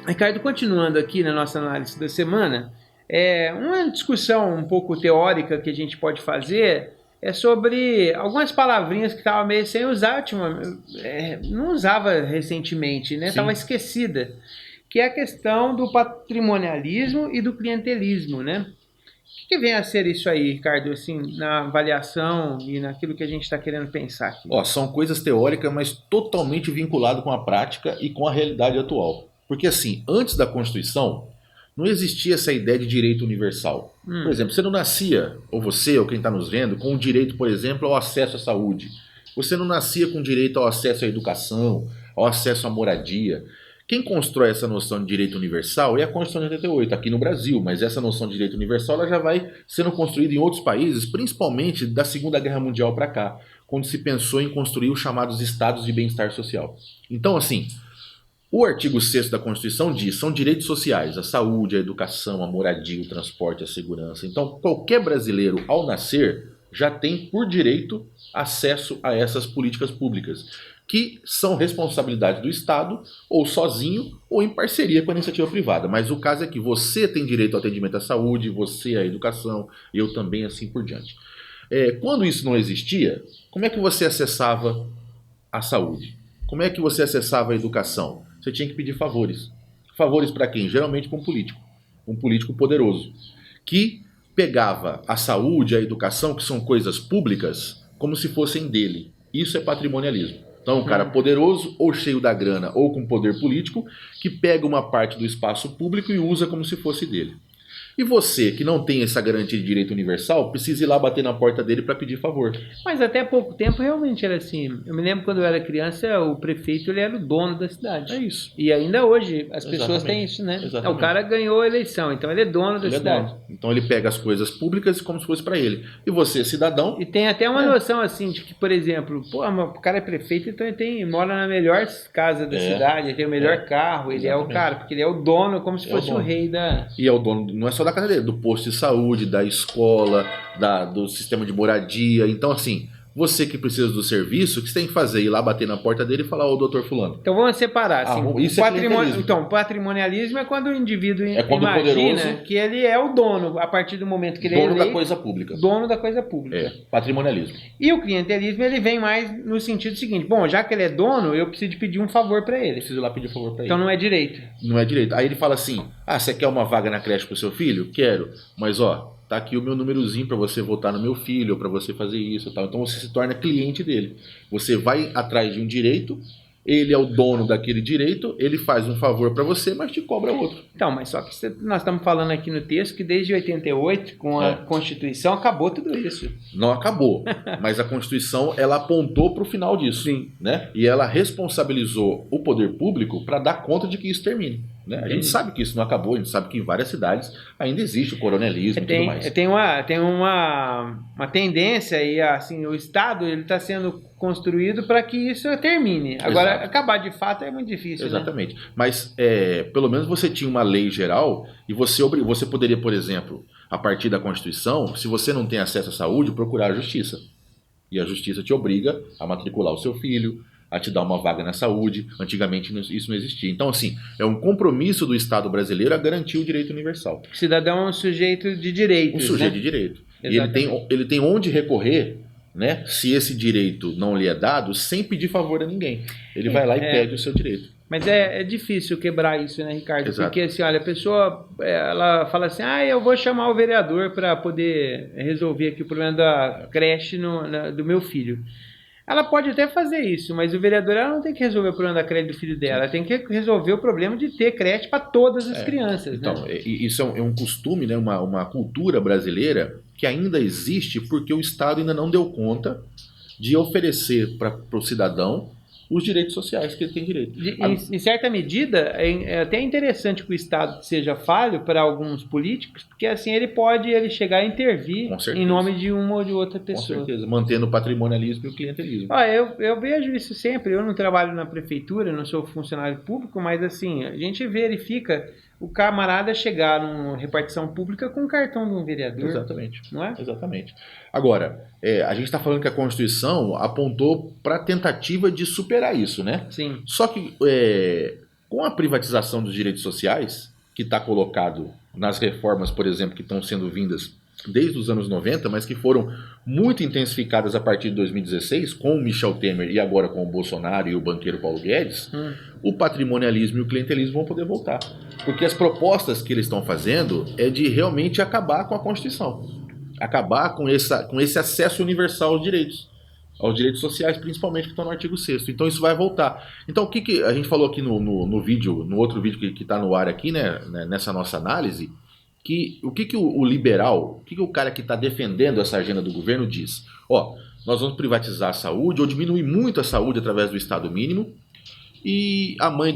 Ricardo, continuando aqui na nossa análise da semana, uma discussão um pouco teórica que a gente pode fazer é sobre algumas palavrinhas que estavam meio sem usar, não usava recentemente, né? Estava Sim. esquecida, que é a questão do patrimonialismo e do clientelismo, né? O que vem a ser isso aí, Ricardo, assim, na avaliação e naquilo que a gente está querendo pensar aqui? Ó, são coisas teóricas, mas totalmente vinculado com a prática e com a realidade atual. Porque assim, antes da Constituição, não existia essa ideia de direito universal. Por Hum. exemplo, você não nascia, ou você, ou quem está nos vendo, com o direito, por exemplo, ao acesso à saúde. Você não nascia com direito ao acesso à educação, ao acesso à moradia. Quem constrói essa noção de direito universal é a Constituição de 88, aqui no Brasil, mas essa noção de direito universal ela já vai sendo construída em outros países, principalmente da Segunda Guerra Mundial para cá, quando se pensou em construir os chamados estados de bem-estar social. Então, assim, o artigo 6º da Constituição diz, são direitos sociais, a saúde, a educação, a moradia, o transporte, a segurança. Então, qualquer brasileiro, ao nascer, já tem por direito acesso a essas políticas públicas, que são responsabilidade do Estado, ou sozinho, ou em parceria com a iniciativa privada. Mas o caso é que você tem direito ao atendimento à saúde, você à educação, eu também, assim por diante. Quando isso não existia, como é que você acessava a saúde? Como é que você acessava a educação? Você tinha que pedir favores. Favores para quem? Geralmente para um político. Um político poderoso. Que pegava a saúde, a educação, que são coisas públicas, como se fossem dele. Isso é patrimonialismo. Então, um cara poderoso, ou cheio da grana, ou com poder político, que pega uma parte do espaço público e usa como se fosse dele. E você, que não tem essa garantia de direito universal, precisa ir lá bater na porta dele para pedir favor. Mas até pouco tempo realmente era assim. Eu me lembro quando eu era criança, o prefeito ele era o dono da cidade. É isso. E ainda hoje as pessoas Exatamente. têm isso, né? Exatamente. O cara ganhou a eleição, então ele é dono da Ele é cidade. dono. Então ele pega as coisas públicas como se fosse para ele. E você, cidadão, E tem até uma noção assim de que, por exemplo, o cara é prefeito, então ele mora na melhor casa da cidade, ele tem o melhor carro, ele é o Exatamente. cara, porque ele é o dono, como se fosse o rei da. E é o dono, não é só da casa dele, do posto de saúde, da escola, do sistema de moradia. Então, assim, você que precisa do serviço, o que você tem que fazer? Ir lá bater na porta dele e falar, ô doutor fulano. Então vamos separar. Assim, isso é clientelismo. Então, patrimonialismo é quando o indivíduo quando imagina poderoso, que ele é o dono, a partir do momento que ele é dono eleito, da coisa pública. dono da coisa pública. Patrimonialismo. E o clientelismo ele vem mais no sentido seguinte: bom, já que ele é dono, eu preciso de pedir um favor para ele. Preciso ir lá pedir favor para ele. Então não é direito. Não é direito. Aí ele fala assim: ah, você quer uma vaga na creche pro seu filho? Quero. Mas ó, tá aqui o meu númerozinho para você votar no meu filho, ou para você fazer isso e tal. Então você se torna cliente dele. Você vai atrás de um direito, ele é o dono daquele direito, ele faz um favor para você, mas te cobra outro. Então, mas só que nós estamos falando aqui no texto que desde 88, com a Constituição, acabou tudo isso. Não acabou, mas a Constituição ela apontou para o final disso. Sim. Né? E ela responsabilizou o poder público para dar conta de que isso termine. Né? A gente sabe que isso não acabou, a gente sabe que em várias cidades ainda existe o coronelismo e tudo mais. Tem uma tendência aí, assim, o Estado ele está sendo construído para que isso termine. Agora, acabar de fato é muito difícil. Exatamente. Né? Mas pelo menos você tinha uma lei geral e você poderia, por exemplo, a partir da Constituição, se você não tem acesso à saúde, procurar a justiça. E a justiça te obriga a matricular o seu filho, a te dar uma vaga na saúde. Antigamente isso não existia. Então, assim, é um compromisso do Estado brasileiro a garantir o direito universal. O cidadão é um sujeito de direitos. Um sujeito de direito. Exatamente. E ele tem onde recorrer, né, se esse direito não lhe é dado, sem pedir favor a ninguém. Ele vai lá e pede o seu direito. Mas é difícil quebrar isso, né, Ricardo? Exato. Porque, assim, olha, a pessoa, ela fala assim, eu vou chamar o vereador para poder resolver aqui o problema da creche do meu filho. Ela pode até fazer isso, mas o vereador ela não tem que resolver o problema da creche do filho dela, ela tem que resolver o problema de ter creche para todas as crianças. Então, né? Isso é um costume, né, uma cultura brasileira que ainda existe porque o Estado ainda não deu conta de oferecer para o cidadão os direitos sociais que ele tem direito. Em certa medida, é até interessante que o Estado seja falho para alguns políticos, porque assim ele pode chegar a intervir em nome de uma ou de outra pessoa. Com certeza, mantendo o patrimonialismo e o clientelismo. Eu vejo isso sempre, eu não trabalho na prefeitura, não sou funcionário público, mas assim, a gente verifica o camarada chegar numa repartição pública com o cartão de um vereador. Exatamente. Não é? Exatamente. Agora, a gente está falando que a Constituição apontou para a tentativa de superar isso, né? Sim. Só que Com a privatização dos direitos sociais, que está colocado nas reformas, por exemplo, que estão sendo vindas desde os anos 90, mas que foram muito intensificadas a partir de 2016, com o Michel Temer e agora com o Bolsonaro e o banqueiro Paulo Guedes, o patrimonialismo e o clientelismo vão poder voltar. Porque as propostas que eles estão fazendo é de realmente acabar com a Constituição. Acabar com esse acesso universal aos direitos sociais, principalmente, que estão no artigo 6º. Então isso vai voltar. Então o que a gente falou aqui no vídeo, no outro vídeo que está no ar aqui, né, nessa nossa análise, que o liberal, o que o cara que está defendendo essa agenda do governo diz? Nós vamos privatizar a saúde ou diminuir muito a saúde através do Estado mínimo, e a mãe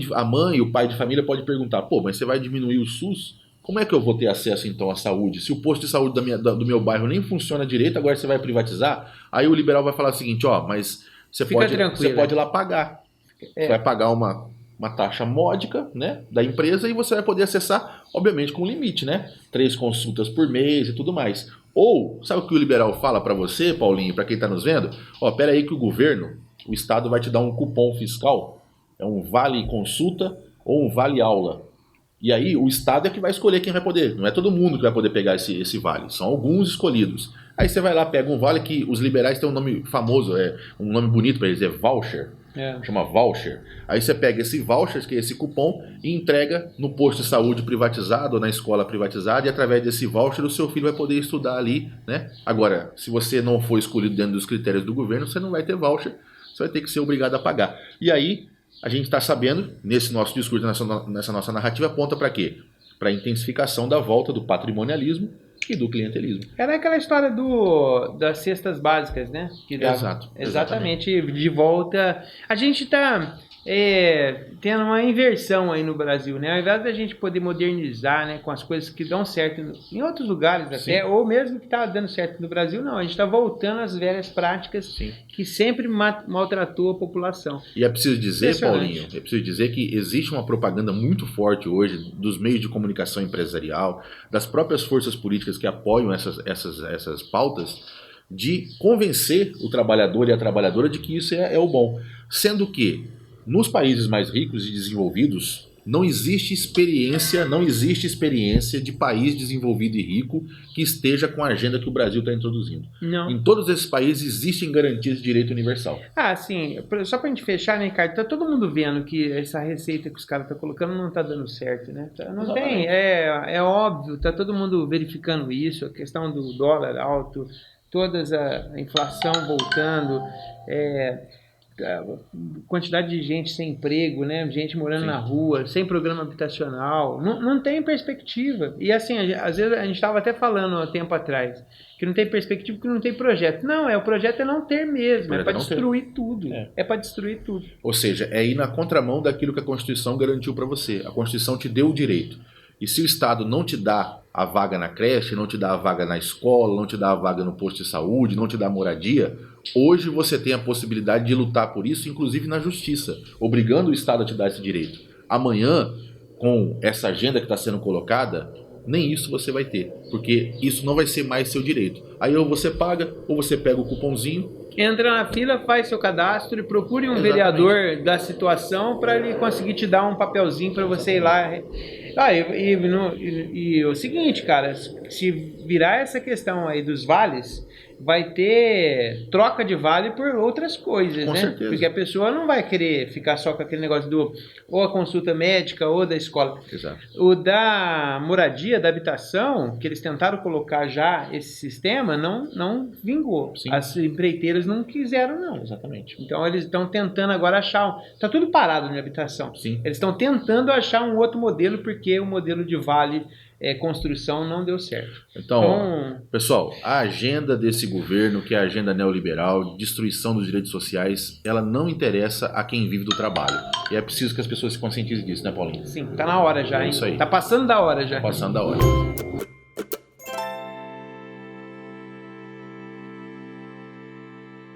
e o pai de família pode perguntar, mas você vai diminuir o SUS? Como é que eu vou ter acesso então à saúde? Se o posto de saúde do meu bairro nem funciona direito, agora você vai privatizar? Aí o liberal vai falar o seguinte, mas você pode ir lá pagar. Você vai pagar uma taxa módica, né, da empresa, e você vai poder acessar, obviamente, com limite, né? 3 consultas por mês e tudo mais. Ou, sabe o que o liberal fala para você, Paulinho, para quem está nos vendo? Pera aí que o Estado vai te dar um cupom fiscal, é um vale consulta ou um vale aula. E aí o Estado é que vai escolher quem vai poder. Não é todo mundo que vai poder pegar esse vale. São alguns escolhidos. Aí você vai lá, pega um vale que os liberais têm um nome famoso, um nome bonito para eles, é voucher. Chama voucher. Aí você pega esse voucher, que é esse cupom, e entrega no posto de saúde privatizado ou na escola privatizada, e através desse voucher o seu filho vai poder estudar ali, né? Agora, se você não for escolhido dentro dos critérios do governo, você não vai ter voucher, você vai ter que ser obrigado a pagar. E aí a gente está sabendo, nesse nosso discurso, nessa nossa narrativa, aponta para quê? Para a intensificação da volta do patrimonialismo e do clientelismo. Era aquela história das cestas básicas, né? Exatamente, de volta. A gente está tendo uma inversão aí no Brasil, né? Ao invés da gente poder modernizar, né, com as coisas que dão certo em outros lugares até, sim, ou mesmo que está dando certo no Brasil, não. A gente está voltando às velhas práticas, sim, que sempre maltratou a população. E é preciso dizer, Paulinho, que existe uma propaganda muito forte hoje dos meios de comunicação empresarial, das próprias forças políticas que apoiam essas pautas, de convencer o trabalhador e a trabalhadora de que isso é o bom. Sendo que nos países mais ricos e desenvolvidos não existe experiência de país desenvolvido e rico que esteja com a agenda que o Brasil está introduzindo. Não. Em todos esses países existem garantias de direito universal. Sim. Só para a gente fechar, né, Ricardo? Tá todo mundo vendo que essa receita que os caras estão colocando não está dando certo, né? Não tem, é óbvio, tá todo mundo verificando isso, a questão do dólar alto, toda a inflação voltando, quantidade de gente sem emprego, né? Gente morando, sim, na rua, sem programa habitacional, não tem perspectiva. E assim, às vezes a gente estava até falando há tempo atrás que não tem perspectiva porque não tem projeto. Não, o projeto é não ter mesmo, é para destruir tudo. É para destruir tudo. Ou seja, é ir na contramão daquilo que a Constituição garantiu para você. A Constituição te deu o direito. E se o Estado não te dá a vaga na creche, não te dá a vaga na escola, não te dá a vaga no posto de saúde, não te dá moradia, hoje você tem a possibilidade de lutar por isso, inclusive na justiça, obrigando o Estado a te dar esse direito. Amanhã, com essa agenda que está sendo colocada, nem isso você vai ter, porque isso não vai ser mais seu direito. Aí ou você paga, ou você pega o cupomzinho, entra na fila, faz seu cadastro e procure um vereador da situação para ele conseguir te dar um papelzinho para você ir lá. E o seguinte, cara, se virar essa questão aí dos vales, vai ter troca de vale por outras coisas, com né? certeza. Porque a pessoa não vai querer ficar só com aquele negócio ou a consulta médica ou da escola. Exato. O da moradia, da habitação, que eles tentaram colocar já esse sistema, não vingou. Sim. As empreiteiras não quiseram, não. Exatamente. Então eles estão tentando agora achar... Tá tudo parado na habitação. Sim. Eles estão tentando achar um outro modelo porque o modelo de vale construção não deu certo. Então, pessoal, a agenda desse governo, que é a agenda neoliberal, destruição dos direitos sociais, ela não interessa a quem vive do trabalho. E é preciso que as pessoas se conscientizem disso, né, Paulinho? Sim, tá na hora já, hein? É isso aí. Tá passando da hora já. Tá passando da hora.